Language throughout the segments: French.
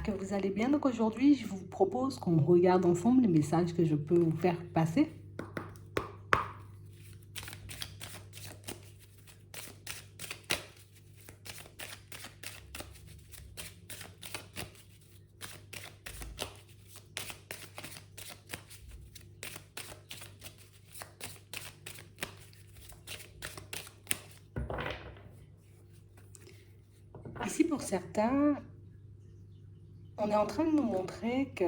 que vous allez bien. Donc aujourd'hui, je vous propose qu'on regarde ensemble les messages que je peux vous faire passer. Ici, pour certains, on est en train de nous montrer que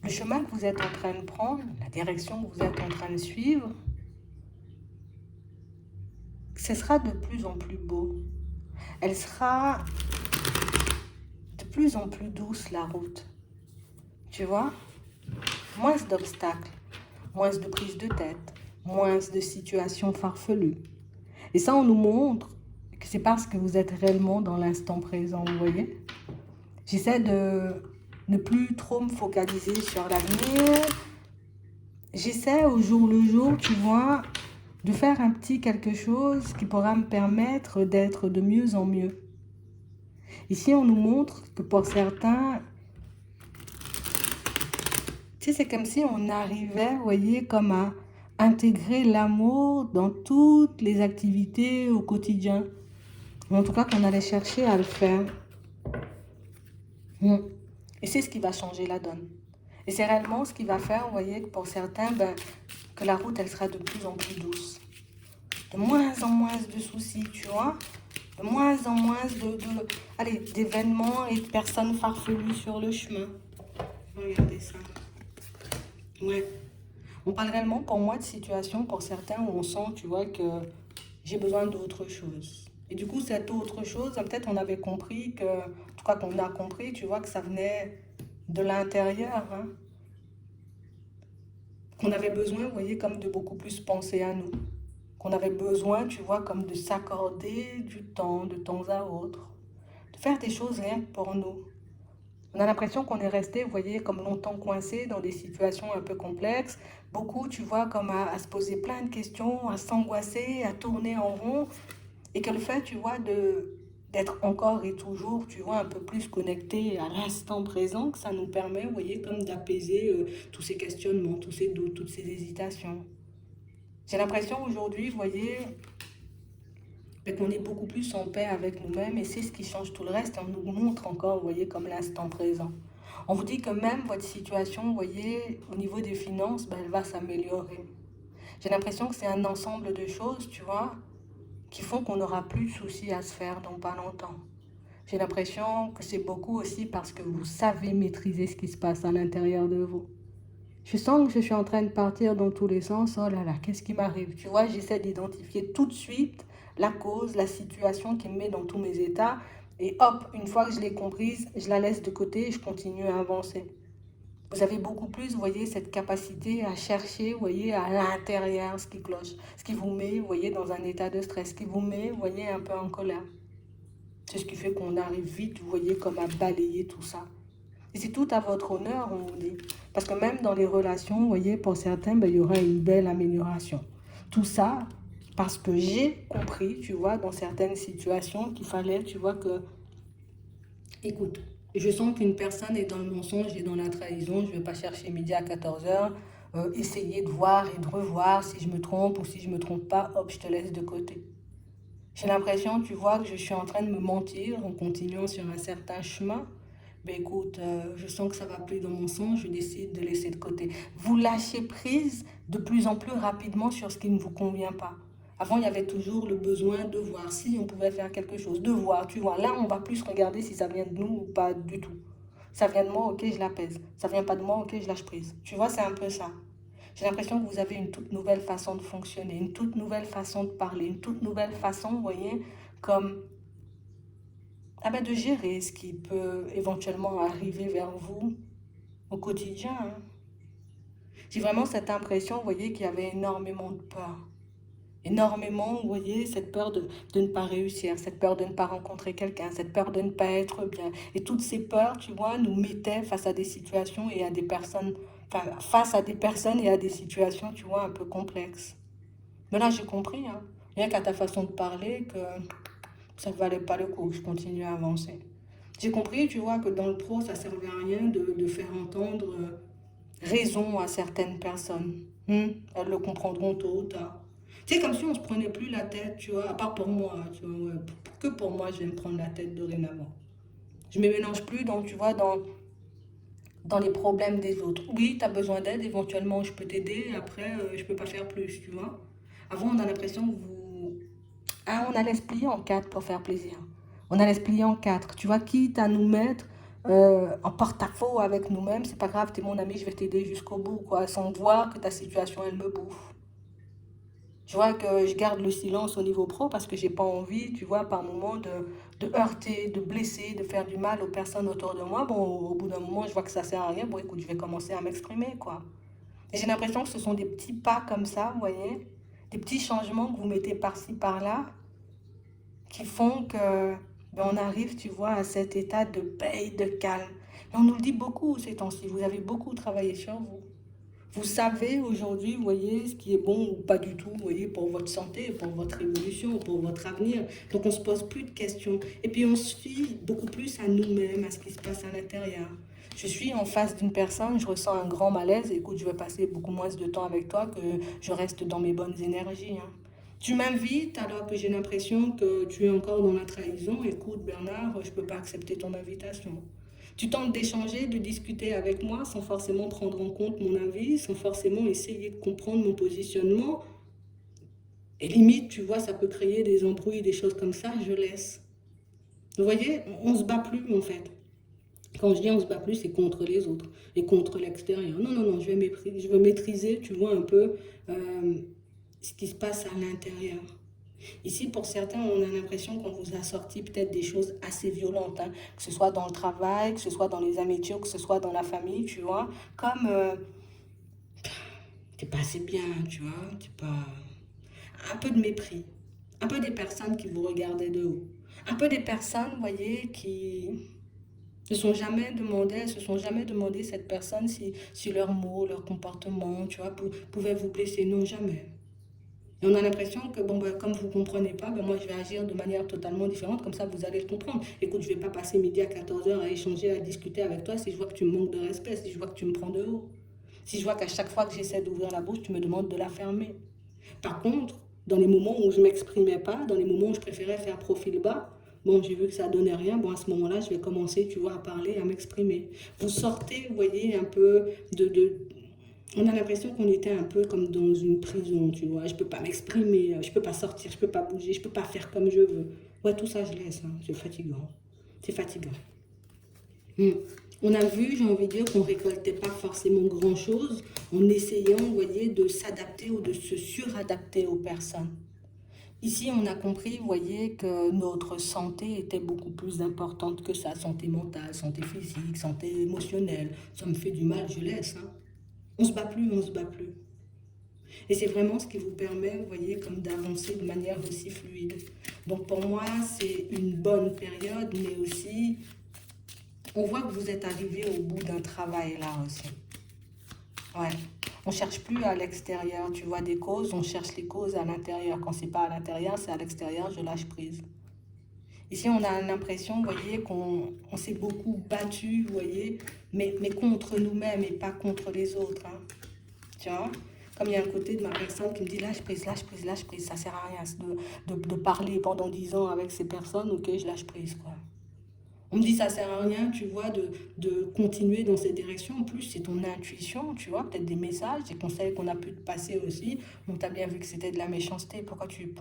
le chemin que vous êtes en train de prendre, la direction que vous êtes en train de suivre, ce sera de plus en plus beau. Elle sera de plus en plus douce, la route. Tu vois? Moins d'obstacles, moins de prises de tête, moins de situations farfelues. Et ça, on nous montre que c'est parce que vous êtes réellement dans l'instant présent, vous voyez? J'essaie de ne plus trop me focaliser sur l'avenir. J'essaie au jour le jour, tu vois, de faire un petit quelque chose qui pourra me permettre d'être de mieux en mieux. Ici, on nous montre que pour certains, tu sais, c'est comme si on arrivait, vous voyez, comme à intégrer l'amour dans toutes les activités au quotidien. En tout cas, qu'on allait chercher à le faire. Et c'est ce qui va changer la donne. Et c'est réellement ce qui va faire, vous voyez, que pour certains, que la route, elle sera de plus en plus douce. De moins en moins de soucis, tu vois. De moins en moins d'événements et de personnes farfelues sur le chemin. Regardez ça. Ouais. On parle réellement pour moi de situations pour certains où on sent, tu vois, que j'ai besoin d'autre chose. Et du coup, cette autre chose, peut-être on avait compris que, en tout cas qu'on a compris, tu vois, que ça venait de l'intérieur, hein. Qu'on avait besoin, vous voyez, comme de beaucoup plus penser à nous. Qu'on avait besoin, tu vois, comme de s'accorder du temps, de temps à autre. De faire des choses rien que pour nous. On a l'impression qu'on est resté, vous voyez, comme longtemps coincé dans des situations un peu complexes. Beaucoup, tu vois, comme à se poser plein de questions, à s'angoisser, à tourner en rond. Et que le fait, tu vois, d'être encore et toujours, tu vois, un peu plus connecté à l'instant présent, que ça nous permet, vous voyez, comme d'apaiser tous ces questionnements, tous ces doutes, toutes ces hésitations. J'ai l'impression aujourd'hui, vous voyez, qu'on est beaucoup plus en paix avec nous-mêmes et c'est ce qui change tout le reste. On nous montre encore, vous voyez, comme l'instant présent. On vous dit que même votre situation, vous voyez, au niveau des finances, elle va s'améliorer. J'ai l'impression que c'est un ensemble de choses, tu vois, qui font qu'on n'aura plus de soucis à se faire dans pas longtemps. J'ai l'impression que c'est beaucoup aussi parce que vous savez maîtriser ce qui se passe à l'intérieur de vous. Je sens que je suis en train de partir dans tous les sens. Oh là là, qu'est-ce qui m'arrive? Tu vois, j'essaie d'identifier tout de suite la cause, la situation qui me met dans tous mes états. Et hop, une fois que je l'ai comprise, je la laisse de côté et je continue à avancer. Vous avez beaucoup plus, vous voyez, cette capacité à chercher, vous voyez, à l'intérieur ce qui cloche. Ce qui vous met, vous voyez, dans un état de stress. Ce qui vous met, vous voyez, un peu en colère. C'est ce qui fait qu'on arrive vite, vous voyez, comme à balayer tout ça. Et c'est tout à votre honneur, on vous dit. Parce que même dans les relations, vous voyez, pour certains, il y aura une belle amélioration. Tout ça parce que j'ai compris, tu vois, dans certaines situations qu'il fallait, tu vois, que, écoute, je sens qu'une personne est dans le mensonge et dans la trahison, je ne vais pas chercher midi à 14h, essayer de voir et de revoir si je me trompe ou si je ne me trompe pas, hop, je te laisse de côté. J'ai l'impression, tu vois, que je suis en train de me mentir en continuant sur un certain chemin. Ben écoute, je sens que ça va plus dans mon sens, je décide de laisser de côté. Vous lâchez prise de plus en plus rapidement sur ce qui ne vous convient pas. Avant, il y avait toujours le besoin de voir si on pouvait faire quelque chose, de voir, tu vois. Là, on va plus regarder si ça vient de nous ou pas du tout. Ça vient de moi, ok, je l'apaise. Ça vient pas de moi, ok, je lâche prise. Tu vois, c'est un peu ça. J'ai l'impression que vous avez une toute nouvelle façon de fonctionner, une toute nouvelle façon de parler, une toute nouvelle façon, vous voyez, comme de gérer ce qui peut éventuellement arriver vers vous au quotidien, hein. J'ai vraiment cette impression, vous voyez, qu'il y avait énormément de peur. Énormément, vous voyez, cette peur de ne pas réussir, cette peur de ne pas rencontrer quelqu'un, cette peur de ne pas être bien. Et toutes ces peurs, tu vois, nous mettaient face à des situations et à des personnes, enfin, face à des personnes et à des situations, tu vois, un peu complexes. Mais là, j'ai compris, hein, rien qu'à ta façon de parler, que ça ne valait pas le coup, que je continue à avancer. J'ai compris, tu vois, que dans le pro, ça ne servait à rien de faire entendre raison à certaines personnes. Elles le comprendront tôt ou tard. C'est comme si on ne se prenait plus la tête, tu vois, à part pour moi, tu vois, ouais, que pour moi, je vais me prendre la tête dorénavant. Je ne me mélange plus, donc, tu vois, dans les problèmes des autres. Oui, tu as besoin d'aide, éventuellement, je peux t'aider, après, je ne peux pas faire plus, tu vois. Avant, on a l'impression que vous... Ah, on allait se plier en quatre pour faire plaisir. On allait se plier en quatre. Tu vois, quitte à nous mettre en porte-à-faux avec nous-mêmes, c'est pas grave, t'es mon ami, je vais t'aider jusqu'au bout, quoi, sans voir que ta situation, elle me bouffe. Tu vois que je garde le silence au niveau pro parce que j'ai pas envie, tu vois, par moment de heurter, de blesser, de faire du mal aux personnes autour de moi. Bon, au bout d'un moment, je vois que ça sert à rien. Bon, écoute, je vais commencer à m'exprimer, quoi. Et j'ai l'impression que ce sont des petits pas comme ça, vous voyez, des petits changements que vous mettez par-ci, par-là, qui font que on arrive, tu vois, à cet état de paix, de calme. Et on nous le dit beaucoup ces temps-ci. Vous avez beaucoup travaillé sur vous. Vous savez aujourd'hui, vous voyez, ce qui est bon ou pas du tout, vous voyez, pour votre santé, pour votre évolution, pour votre avenir. Donc on ne se pose plus de questions. Et puis on se fie beaucoup plus à nous-mêmes, à ce qui se passe à l'intérieur. Je suis en face d'une personne, je ressens un grand malaise. Écoute, je vais passer beaucoup moins de temps avec toi que je reste dans mes bonnes énergies. Tu m'invites alors que j'ai l'impression que tu es encore dans la trahison. Écoute, Bernard, je ne peux pas accepter ton invitation. Tu tentes d'échanger, de discuter avec moi sans forcément prendre en compte mon avis, sans forcément essayer de comprendre mon positionnement. Et limite, tu vois, ça peut créer des embrouilles, des choses comme ça, je laisse. Vous voyez, on ne se bat plus en fait. Quand je dis on se bat plus, c'est contre les autres et contre l'extérieur. Non, non, non, je veux maîtriser, tu vois, un peu ce qui se passe à l'intérieur. Ici, pour certains, on a l'impression qu'on vous a sorti peut-être des choses assez violentes, hein, que ce soit dans le travail, que ce soit dans les amitiés, ou que ce soit dans la famille, tu vois, comme t'es pas assez bien, tu vois, t'es pas... Un peu de mépris, un peu des personnes qui vous regardaient de haut, un peu des personnes, vous voyez, qui se sont jamais demandé cette personne si leurs mots, leur comportement, tu vois, pouvaient vous blesser, non, jamais. Et on a l'impression que, bon, ben, comme vous ne comprenez pas, ben, moi, je vais agir de manière totalement différente, comme ça, vous allez le comprendre. Écoute, je ne vais pas passer midi à 14 heures à échanger, à discuter avec toi si je vois que tu me manques de respect, si je vois que tu me prends de haut. Si je vois qu'à chaque fois que j'essaie d'ouvrir la bouche, tu me demandes de la fermer. Par contre, dans les moments où je ne m'exprimais pas, dans les moments où je préférais faire profil bas, bon, j'ai vu que ça ne donnait rien. Bon, à ce moment-là, je vais commencer, tu vois, à parler, à m'exprimer. Vous sortez, vous voyez, un peu on a l'impression qu'on était un peu comme dans une prison, tu vois. Je peux pas m'exprimer, je peux pas sortir, je peux pas bouger, je peux pas faire comme je veux. Ouais, tout ça, je laisse, hein. C'est fatigant. C'est fatigant. Hmm. On a vu, j'ai envie de dire, qu'on récoltait pas forcément grand-chose en essayant, vous voyez, de s'adapter ou de se suradapter aux personnes. Ici, on a compris, vous voyez, que notre santé était beaucoup plus importante que ça. Santé mentale, santé physique, santé émotionnelle. Ça me fait du mal, je laisse, hein. On se bat plus, on se bat plus. Et c'est vraiment ce qui vous permet, vous voyez, comme d'avancer de manière aussi fluide. Donc pour moi, c'est une bonne période, mais aussi, on voit que vous êtes arrivé au bout d'un travail là aussi. Ouais. On ne cherche plus à l'extérieur, tu vois, des causes, on cherche les causes à l'intérieur. Quand c'est pas à l'intérieur, c'est à l'extérieur, je lâche prise. Ici, on a l'impression, vous voyez, qu'on s'est beaucoup battu, vous voyez, mais contre nous-mêmes et pas contre les autres, hein. Tu vois, comme il y a un côté de ma personne qui me dit lâche prise, lâche prise, lâche prise, ça sert à rien de parler pendant 10 ans avec ces personnes, ok, je lâche prise, quoi. On me dit ça sert à rien, tu vois, de continuer dans cette direction. En plus, c'est ton intuition, tu vois, peut-être des messages, des conseils qu'on a pu te passer aussi. On t'a bien vu que c'était de la méchanceté. Pourquoi tu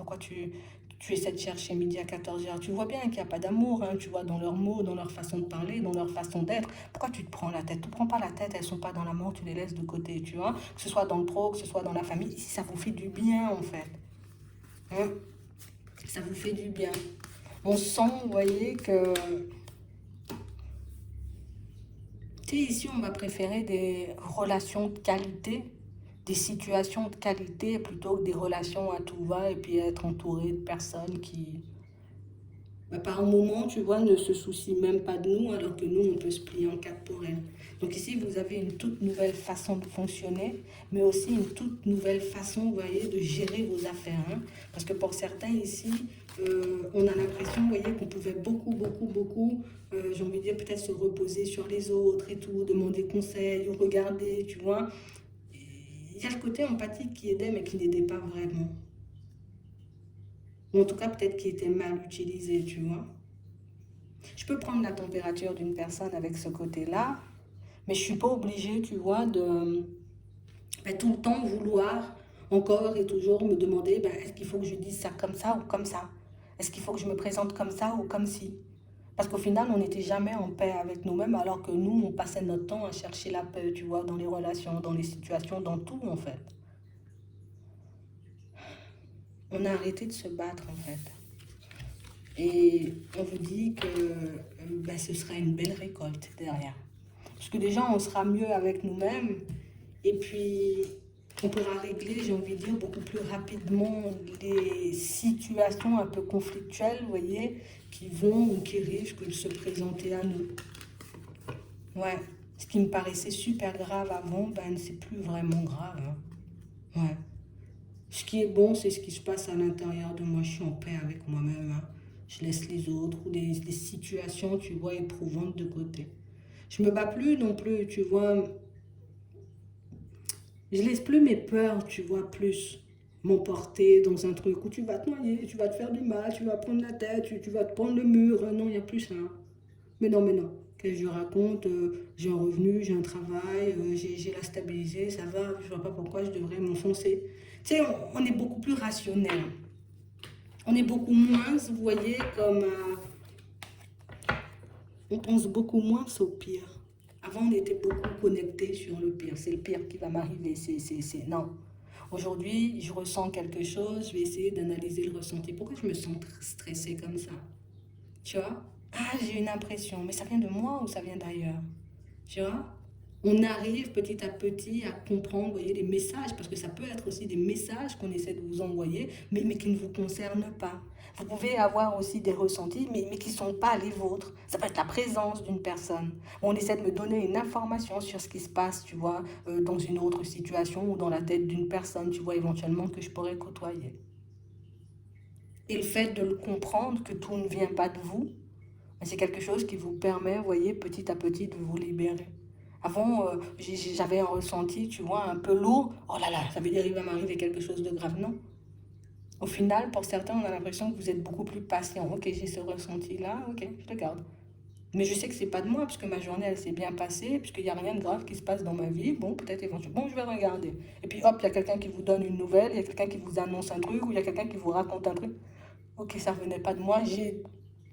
essaies de chercher midi à 14 heures? Tu vois bien qu'il n'y a pas d'amour, hein, tu vois, dans leurs mots, dans leur façon de parler, dans leur façon d'être. Pourquoi tu te prends la tête? Tu ne prends pas la tête, elles ne sont pas dans l'amour, tu les laisses de côté, tu vois. Que ce soit dans le pro, que ce soit dans la famille, ici, ça vous fait du bien, en fait. Hein. Ça vous fait du bien. On sent, vous voyez, que tu sais, ici, on va préférer des relations de qualité, des situations de qualité, plutôt que des relations à tout va et puis être entouré de personnes qui, bah, par moment, tu vois, ne se soucient même pas de nous, alors que nous, on peut se plier en quatre pour elles. Donc ici, vous avez une toute nouvelle façon de fonctionner, mais aussi une toute nouvelle façon, vous voyez, de gérer vos affaires, hein. Parce que pour certains ici, on a l'impression, vous voyez, qu'on pouvait beaucoup, beaucoup, beaucoup, j'ai envie de dire, peut-être se reposer sur les autres et tout, demander conseil ou regarder, tu vois. Il y a le côté empathique qui aidait, mais qui n'aidait pas vraiment. Ou en tout cas, peut-être qui était mal utilisé, tu vois. Je peux prendre la température d'une personne avec ce côté-là, mais je suis pas obligée, tu vois, de tout le temps vouloir encore et toujours me demander, est-ce qu'il faut que je dise ça ou comme ça? Est-ce qu'il faut que je me présente comme ça ou comme ci? Parce qu'au final, on n'était jamais en paix avec nous-mêmes, alors que nous, on passait notre temps à chercher la paix, tu vois, dans les relations, dans les situations, dans tout, en fait. On a arrêté de se battre, en fait. Et on vous dit que ce sera une belle récolte derrière. Parce que déjà, on sera mieux avec nous-mêmes. Et puis, on pourra régler, j'ai envie de dire, beaucoup plus rapidement les situations un peu conflictuelles, vous voyez, qui vont ou qui risquent de se présenter à nous. Ouais. Ce qui me paraissait super grave avant, c'est plus vraiment grave. Hein. Ouais. Ce qui est bon, c'est ce qui se passe à l'intérieur de moi. Je suis en paix avec moi-même. Hein. Je laisse les autres ou les situations, tu vois, éprouvantes de côté. Je me bats plus non plus, tu vois. Je laisse plus mes peurs, tu vois, plus m'emporter dans un truc où tu vas te noyer, tu vas te faire du mal, tu vas prendre la tête, tu vas te prendre le mur. Non, il n'y a plus ça. Mais non, mais non. Qu'est-ce que je raconte? J'ai un revenu, j'ai un travail, j'ai la stabilité, ça va, je vois pas pourquoi je devrais m'enfoncer. Tu sais, on est beaucoup plus rationnel. On est beaucoup moins, vous voyez, comme... on pense beaucoup moins au pire. Avant, on était beaucoup connectés sur le pire. C'est le pire qui va m'arriver. Non. Aujourd'hui, je ressens quelque chose, je vais essayer d'analyser le ressenti. Pourquoi je me sens stressée comme ça? Tu vois? Ah, j'ai une impression, mais ça vient de moi ou ça vient d'ailleurs? Tu vois? On arrive petit à petit à comprendre, vous voyez, les messages, parce que ça peut être aussi des messages qu'on essaie de vous envoyer, mais qui ne vous concernent pas. Vous pouvez avoir aussi des ressentis, mais qui ne sont pas les vôtres. Ça peut être la présence d'une personne. On essaie de me donner une information sur ce qui se passe, tu vois, dans une autre situation ou dans la tête d'une personne, tu vois, éventuellement que je pourrais côtoyer. Et le fait de le comprendre, que tout ne vient pas de vous, c'est quelque chose qui vous permet, vous voyez, petit à petit de vous libérer. Avant, j'avais un ressenti, tu vois, un peu lourd. Oh là là, ça veut dire qu'il va m'arriver quelque chose de grave. Non. Au final, pour certains, on a l'impression que vous êtes beaucoup plus patient. Ok, j'ai ce ressenti-là, ok, je le garde. Mais je sais que c'est pas de moi, puisque ma journée, elle s'est bien passée, puisqu'il n'y a rien de grave qui se passe dans ma vie. Bon, peut-être éventuellement, bon, je vais regarder. Et puis hop, il y a quelqu'un qui vous donne une nouvelle, il y a quelqu'un qui vous annonce un truc, ou il y a quelqu'un qui vous raconte un truc. Ok, ça venait pas de moi, j'ai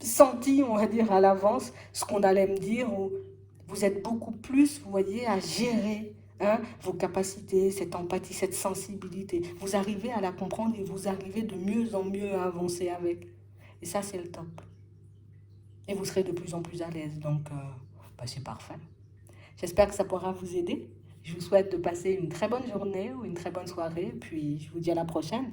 senti, on va dire, à l'avance ce qu'on allait me dire, ou vous êtes beaucoup plus, vous voyez, à gérer vos capacités, cette empathie, cette sensibilité. Vous arrivez à la comprendre et vous arrivez de mieux en mieux à avancer avec. Et ça, c'est le top. Et vous serez de plus en plus à l'aise, donc c'est parfait. J'espère que ça pourra vous aider. Je vous souhaite de passer une très bonne journée ou une très bonne soirée, puis je vous dis à la prochaine.